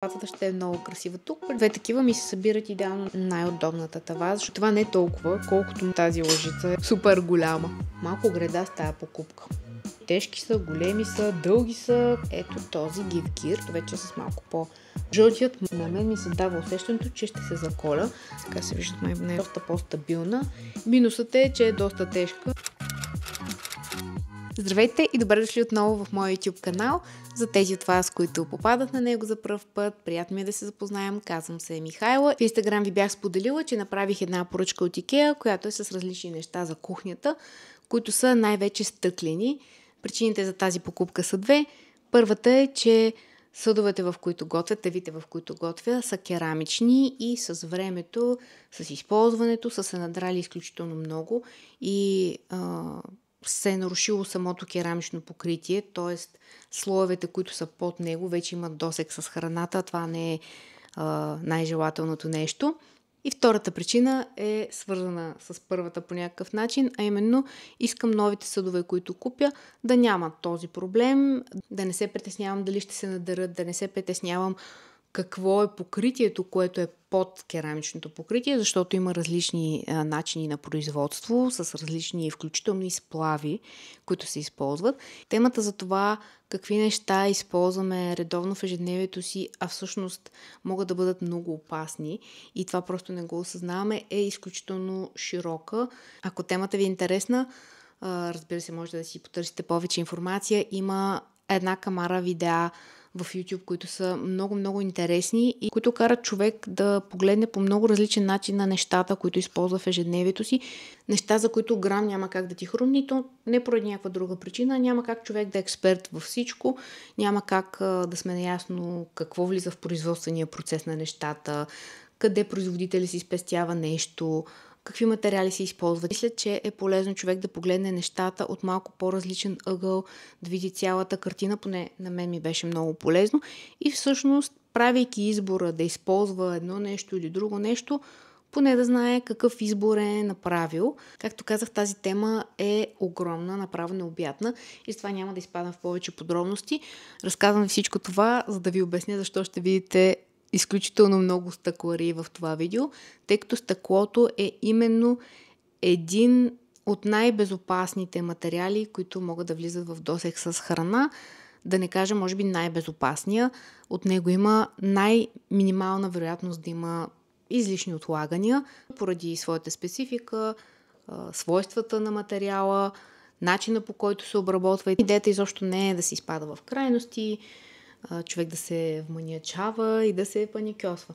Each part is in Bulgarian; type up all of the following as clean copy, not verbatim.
Тавата ще е много красива тук. Две такива ми се събират идеално най-удобната тава, защото това не е толкова, колкото тази лъжица е супер голяма. Малко греда с тая покупка. Тежки са, големи са, дълги са. Ето този Give Gear, вече с малко по-жълтият. На мен ми се дава усещането, че ще се заколя. Така се виждат, не е доста по-стабилна. Минусът е, че е доста тежка. Здравейте и добре дошли отново в моя YouTube канал. За тези от вас, които попадат на него за пръв път, приятно ми е да се запознаем. Казвам се Михайла. В Instagram ви бях споделила, че направих една поръчка от IKEA, която е с различни неща за кухнята, които са най-вече стъклени. Причините за тази покупка са две. Първата е, че съдовете, в които готвя, тавите, в които готвя, са керамични и с времето, с използването са се надрали изключително много и се е нарушило самото керамично покритие, т.е. слоевете, които са под него, вече имат досег с храната, това не е най-желателното нещо. И втората причина е свързана с първата по някакъв начин, а именно искам новите съдове, които купя, да нямат този проблем, да не се притеснявам дали ще се надърят, да не се притеснявам какво е покритието, което е под керамичното покритие, защото има различни начини на производство, с различни, включително и сплави, които се използват. Темата за това какви неща използваме редовно в ежедневието си, а всъщност могат да бъдат много опасни и това просто не го осъзнаваме, е изключително широка. Ако темата ви е интересна, разбира се, може да си потърсите повече информация. Има една камара видеа в YouTube, които са много интересни и които карат човек да погледне по много различен начин на нещата, които използва в ежедневието си. Неща, за които грам няма как да ти хрумни, то не поради някаква друга причина. Няма как човек да е експерт във всичко. Няма как да сме наясно какво влиза в производствения процес на нещата, къде производителя си спестява нещо, какви материали се използват. Мисля, че е полезно човек да погледне нещата от малко по-различен ъгъл, да види цялата картина, поне на мен ми беше много полезно. И всъщност, правейки избора да използва едно нещо или друго нещо, поне да знае какъв избор е направил. Както казах, тази тема е огромна, направо необятна и затова няма да изпадам в повече подробности. Разказвам ви всичко това, за да ви обясня защо ще видите изключително много стъклари в това видео, тъй като стъклото е именно един от най-безопасните материали, които могат да влизат в досег с храна. Да не кажа, може би най-безопасния. От него има най-минимална вероятност да има излишни отлагания, поради своята специфика, свойствата на материала, начина по който се обработва. Идеята изобщо не е да се изпада в крайности, човек да се вманиачава и да се паникьосва.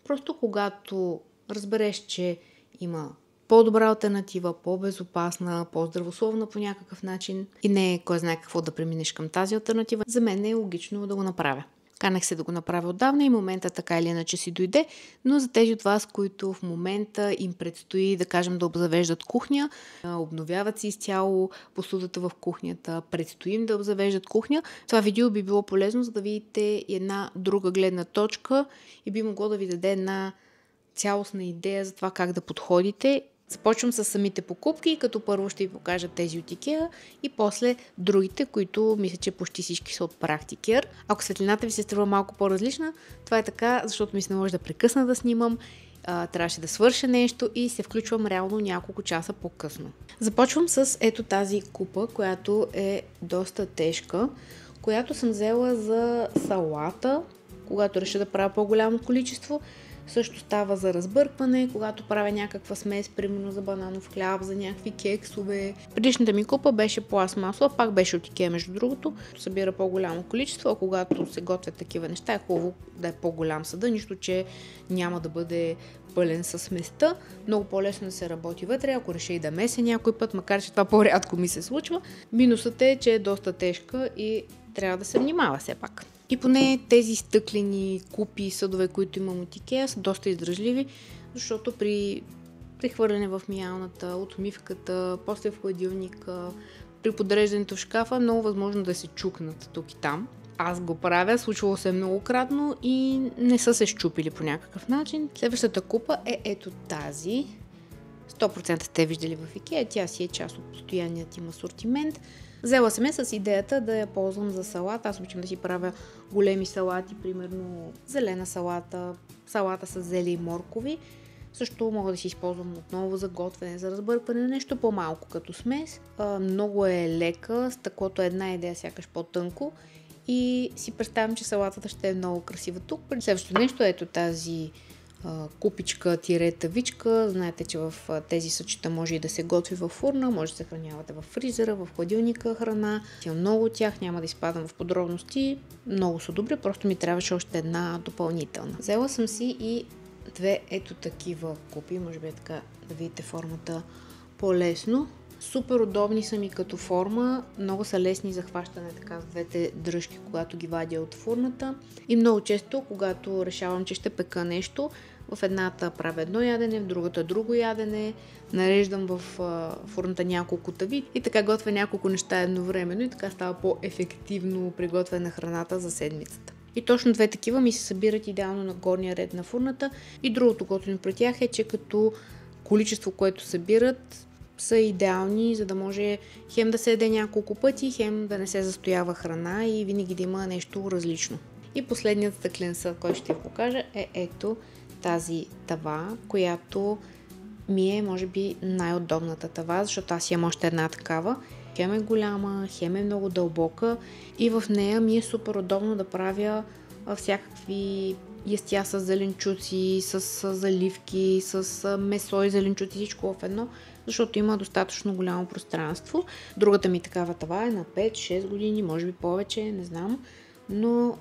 Просто когато разбереш, че има по-добра алтернатива, по-безопасна, по-здравословна по някакъв начин и не е кой знае какво да преминеш към тази алтернатива, за мен е логично да го направя. Канех се да го направя отдавна и момента така или иначе си дойде, но за тези от вас, които в момента им предстои, да кажем, да обзавеждат кухня, обновяват си изцяло посудата в кухнята, предстои им да обзавеждат кухня, това видео би било полезно, за да видите една друга гледна точка и би могло да ви даде една цялостна идея за това как да подходите. Започвам с самите покупки, като първо ще ви покажа тези от IKEA и после другите, които мисля, че почти всички са от Practicare. Ако светлината ви се струва малко по-различна, това е така, защото ми се наложи да прекъсна да снимам, трябваше да свърша нещо и се включвам реално няколко часа по-късно. Започвам с ето тази купа, която е доста тежка, която съм взела за салата, когато реша да правя по-голямо количество. Също става за разбъркване, когато правя някаква смес, примерно за бананов хляб, за някакви кексове. Предишната ми купа беше пластмасова, пак беше от IKEA, между другото. Събира по-голямо количество, а когато се готвят такива неща, е хубаво да е по-голям съда, нищо, че няма да бъде пълен със сместа. Много по-лесно да се работи вътре, ако реша и да меся някой път, макар че това по-рядко ми се случва. Минусът е, че е доста тежка и трябва да се внимава все пак. И поне тези стъклени купи, съдове, които имам от IKEA, са доста издръжливи, защото при прехвърляне в миялната, отмивката, после в хладилника, при подреждането в шкафа, много възможно да се чукнат тук и там. Аз го правя, случвало се многократно и не са се счупили по някакъв начин. Следващата купа е ето тази. 100% сте виждали в IKEA, тя си е част от постоянният им асортимент. Взела съм я с идеята да я ползвам за салат. Аз обичам да си правя големи салати, примерно зелена салата, салата с зели и моркови. Също мога да си използвам отново за готвене, за разбъркване, нещо по-малко като смес. Много е лека, стъклото е една идея, сякаш по-тънко. И си представям, че салатата ще е много красива тук. Следващото нещо, ето тази купичка тавичка. Знаете, че в тези съчета може и да се готви във фурна, може да се хранявате в фризера, в хладилника храна. Има много от тях, няма да изпадам в подробности. Много са добри, просто ми трябваше още една допълнителна. Взела съм си и две ето такива купи, може би е така да видите формата по-лесно. Супер удобни са ми като форма, много са лесни за хващане така с двете дръжки, когато ги вадя от фурната. И много често, когато решавам, че ще пека нещо, в едната правя едно ядене, в другата друго ядене, нареждам в фурната няколко тави и така готвя няколко неща едновременно и така става по-ефективно приготвяне на храната за седмицата. И точно две такива ми се събират идеално на горния ред на фурната. И другото готино при тях е, че като количество, което събират, са идеални, за да може хем да се яде няколко пъти, хем да не се застоява храна и винаги да има нещо различно. И последният стъклен съд, който ще ви покажа, е ето тази тава, която ми е, може би, най-удобната тава, защото аз имам още една такава. Хем е голяма, хем е много дълбока и в нея ми е супер удобно да правя всякакви ястия с зеленчуци, с заливки, с месо и зеленчуци, всичко в едно, защото има достатъчно голямо пространство. Другата ми такава тава е на 5-6 години, може би повече, не знам. Но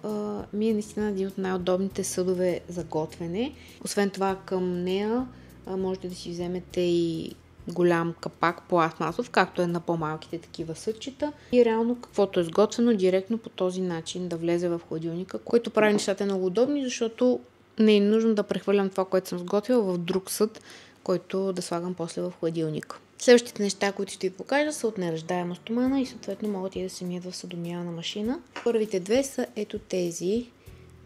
ми е наистина един от най-удобните съдове за готвене. Освен това към нея можете да си вземете и голям капак пластмасов, както е на по-малките такива съдчета. И реално каквото е сготвено, директно по този начин да влезе в хладилника, който прави нещата много удобни, защото не е нужно да прехвърлям това, което съм сготвила в друг съд, който да слагам после в хладилника. Следващите неща, които ще ви покажа, са от неръждаема стомана и съответно могат и да се мият в съдомиялна машина. Първите две са ето тези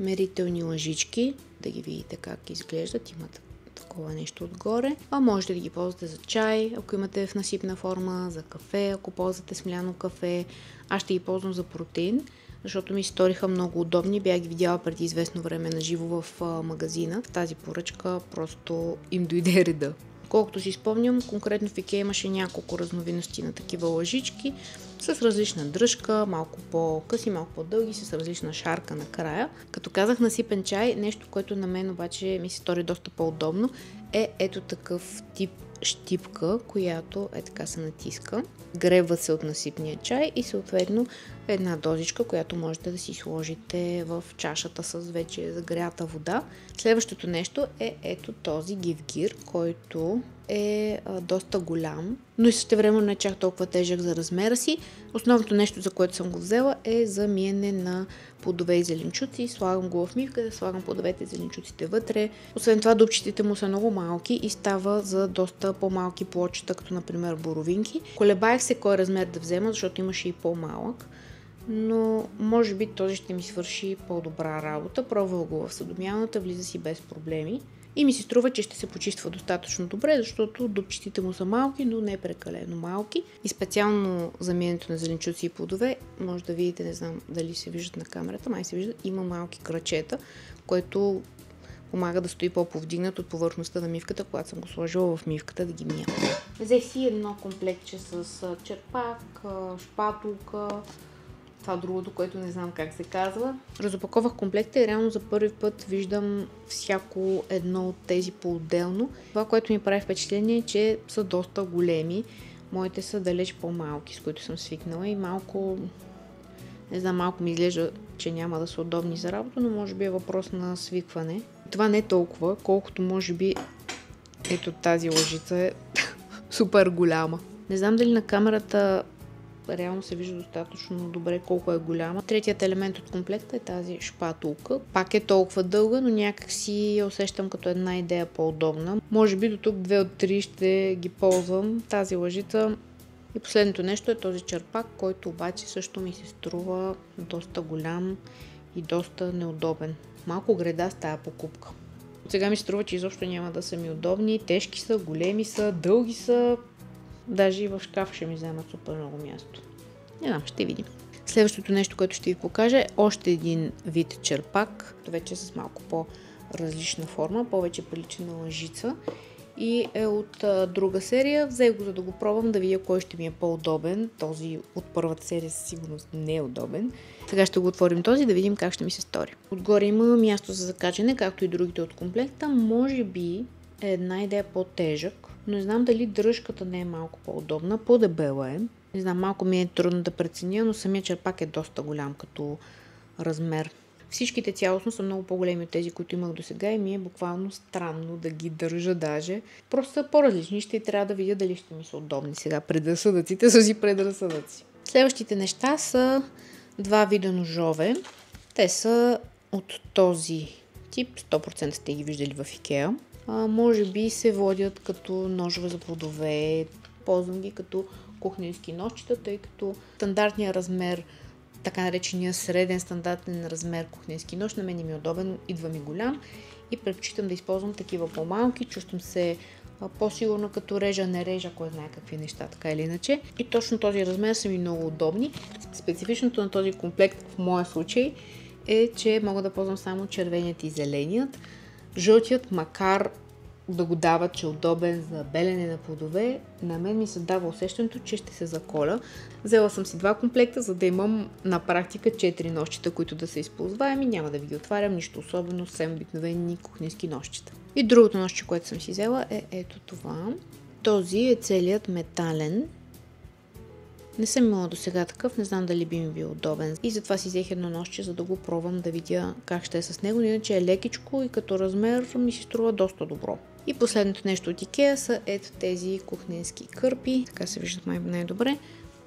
мерителни лъжички, да ги видите как изглеждат, имат такова нещо отгоре. А можете да ги ползвате за чай, ако имате в насипна форма, за кафе, ако ползвате смляно кафе. Аз ще ги ползвам за протеин, защото ми сториха много удобни. Бях ги видяла преди известно време на живо в магазина. В тази поръчка просто им дойде реда. Колкото си спомням, конкретно в IKEA имаше няколко разновидности на такива лъжички с различна дръжка, малко по-къси, малко по-дълги, с различна шарка накрая. Като казах насипен чай, нещо, което на мен обаче ми се стори доста по-удобно, е ето такъв тип щипка, която е така се натиска. Гребва се от насипния чай и съответно една дозичка, която можете да си сложите в чашата с вече загрята вода. Следващото нещо е ето този гивгир, който е доста голям, но и същевременно не е чак толкова тежък за размера си. Основното нещо, за което съм го взела, е за миене на плодове и зеленчуци. Слагам го в мивка, слагам плодовете и зеленчуците вътре. Освен това, дупчетите му са много малки и става за доста по-малки плочета, като например боровинки. Колебаех се кой размер да взема, защото имаше и по-малък, но може би този ще ми свърши по-добра работа. Пробвала го в съдомялната, влиза си без проблеми. И ми се струва, че ще се почиства достатъчно добре, защото дупчетите му са малки, но не прекалено малки. И специално за миенето на зеленчуци и плодове, може да видите, не знам дали се виждат на камерата, май се виждат, има малки крачета, което помага да стои по-повдигнат от повърхността на мивката, когато съм го сложила в мивката да ги мия. Взех си едно комплектче с черпак, шпатулка, това другото, което не знам как се казва. Разопаковах комплекта и реално за първи път виждам всяко едно от тези по-отделно. Това, което ми прави впечатление е, че са доста големи. Моите са далеч по-малки, с които съм свикнала и малко, не знам, малко ми изглежда, че няма да са удобни за работа, но може би е въпрос на свикване. Това не е толкова, колкото може би ето тази лъжица е супер голяма. Не знам дали на камерата реално се вижда достатъчно добре колко е голяма. Третият елемент от комплекта е тази шпатулка. Пак е толкова дълга, но някак си я усещам като една идея по-удобна. Може би до тук 2 от 3 ще ги ползвам. Тази лъжица. И последното нещо е този черпак, който обаче също ми се струва доста голям и доста неудобен. Малко греда с тая покупка. От сега ми се струва, че изобщо няма да са ми удобни. Тежки са, големи са, дълги са. Даже и в шкаф ще ми вземат супер много място. Не знам, ще видим. Следващото нещо, което ще ви покажа е още един вид черпак, вече е с малко по-различна форма, повече прилича на лъжица и е от друга серия. Взех го, за да го пробвам, да видя кой ще ми е по-удобен. Този от първата серия със сигурност не е удобен. Сега ще го отворим този, да видим как ще ми се стори. Отгоре има място за закачане, както и другите от комплекта. Може би е една идея по-тежък, но не знам дали дръжката не е малко по-удобна. По-дебела е. Не знам, малко ми е трудно да преценя, но самия черпак е доста голям като размер. Всичките цялостно са много по-големи от тези, които имах до сега и ми е буквално странно да ги държа даже. Просто са по-различни, ще и трябва да видя дали ще ми са удобни сега. Предразсъдъците са си предразсъдъци. Следващите неща са два вида ножове. Те са от този тип, 100% сте ги виждали в Икеа. Може би се водят като ножове за плодове, ползвам ги като кухненски ножчета, тъй като стандартният размер, така наречения среден стандартен размер кухненски нож, на мен ми е удобен, идва ми голям и предпочитам да използвам такива по-малки, чувствам се по-сигурно като режа, не режа, кой знае какви неща, така или иначе. И точно този размер са ми много удобни. Специфичното на този комплект в моя случай е, че мога да ползвам само червеният и зеленият. Жълтият, макар да го дават, че е удобен за белене на плодове, на мен ми се дава усещането, че ще се заколя. Взела съм си два комплекта, за да имам на практика 4 ножчета, които да са използваеми. Няма да ви ги отварям, нищо особено, съвсем обикновени кухненски ножчета. И другото ножче, което съм си взела е ето това. Този е целият метален. Не съм имала до сега такъв, не знам дали би ми бил удобен. И затова си взех едно ножче, за да го пробвам да видя как ще е с него. Иначе е лекичко и като размер ми се струва доста добро. И последното нещо от Икеа са ето тези кухненски кърпи. Така се виждат най-добре.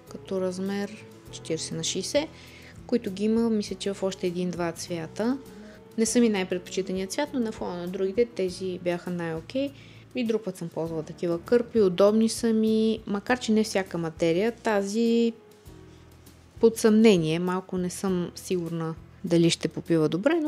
Като размер 40 на 60, които ги има, мисля, че в още един-два цвята. Не са ми най-предпочитаният цвят, но на фона на другите тези бяха най-окей. И друг път съм ползвала такива кърпи, удобни са ми, макар че не всяка материя. Тази под съмнение, малко не съм сигурна дали ще попива добре,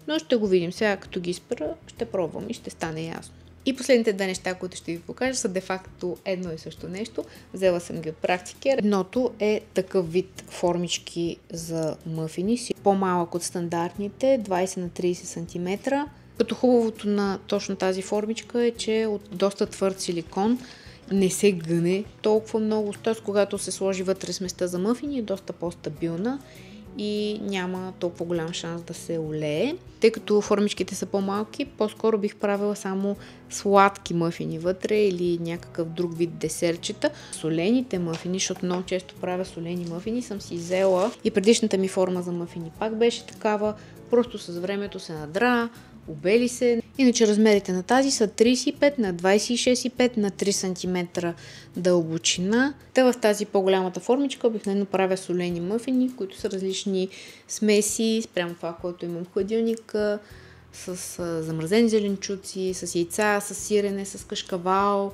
но ще го видим. Сега като ги спра, ще пробвам и ще стане ясно. И последните две неща, които ще ви покажа, са де-факто едно и също нещо. Взела съм ги от Практикер. Едното е такъв вид формички за мъфини, по-малък от стандартните, 20 на 30 см. Като хубавото на точно тази формичка е, че е от доста твърд силикон, не се гъне толкова много, т.е. когато се сложи вътре сместа за мъфини е доста по-стабилна и няма толкова голям шанс да се олее. Тъй като формичките са по-малки, по-скоро бих правила само сладки мъфини вътре или някакъв друг вид десерчета. Солените мъфини, защото много често правя солени мъфини, съм си взела и предишната ми форма за мъфини пак беше такава, просто с времето се надра, обели се. Иначе размерите на тази са 35 на 26,5 на 3 см дълбочина. Та в тази по-голямата формичка обикновено правя солени мъфини, които са различни смеси, спрямо това, което имам в хладилника, с замразени зеленчуци, с яйца, с сирене, с кашкавал,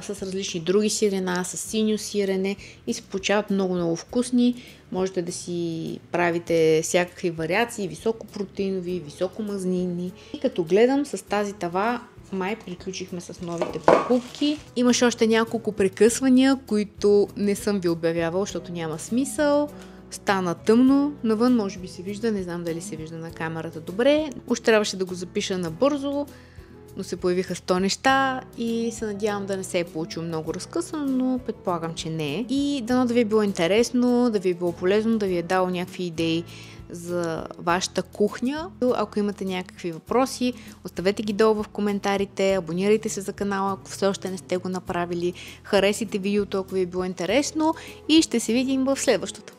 с различни други сирена, с синьо сирене и се получават много вкусни. Можете да си правите всякакви вариации, високопротеинови, високомазнини. И като гледам с тази тава, май приключихме с новите покупки. Имаше още няколко прекъсвания, които не съм ви обявявала, защото няма смисъл. Стана тъмно, навън може би се вижда, не знам дали се вижда на камерата добре. Още трябваше да го запиша набързо, но се появиха 100 неща и се надявам да не се е получило много разкъсано, но предполагам, че не е. И дано да ви е било интересно, да ви е било полезно, да ви е дало някакви идеи за вашата кухня. Ако имате някакви въпроси, оставете ги долу в коментарите, абонирайте се за канала, ако все още не сте го направили, харесайте видеото, ако ви е било интересно и ще се видим в следващото.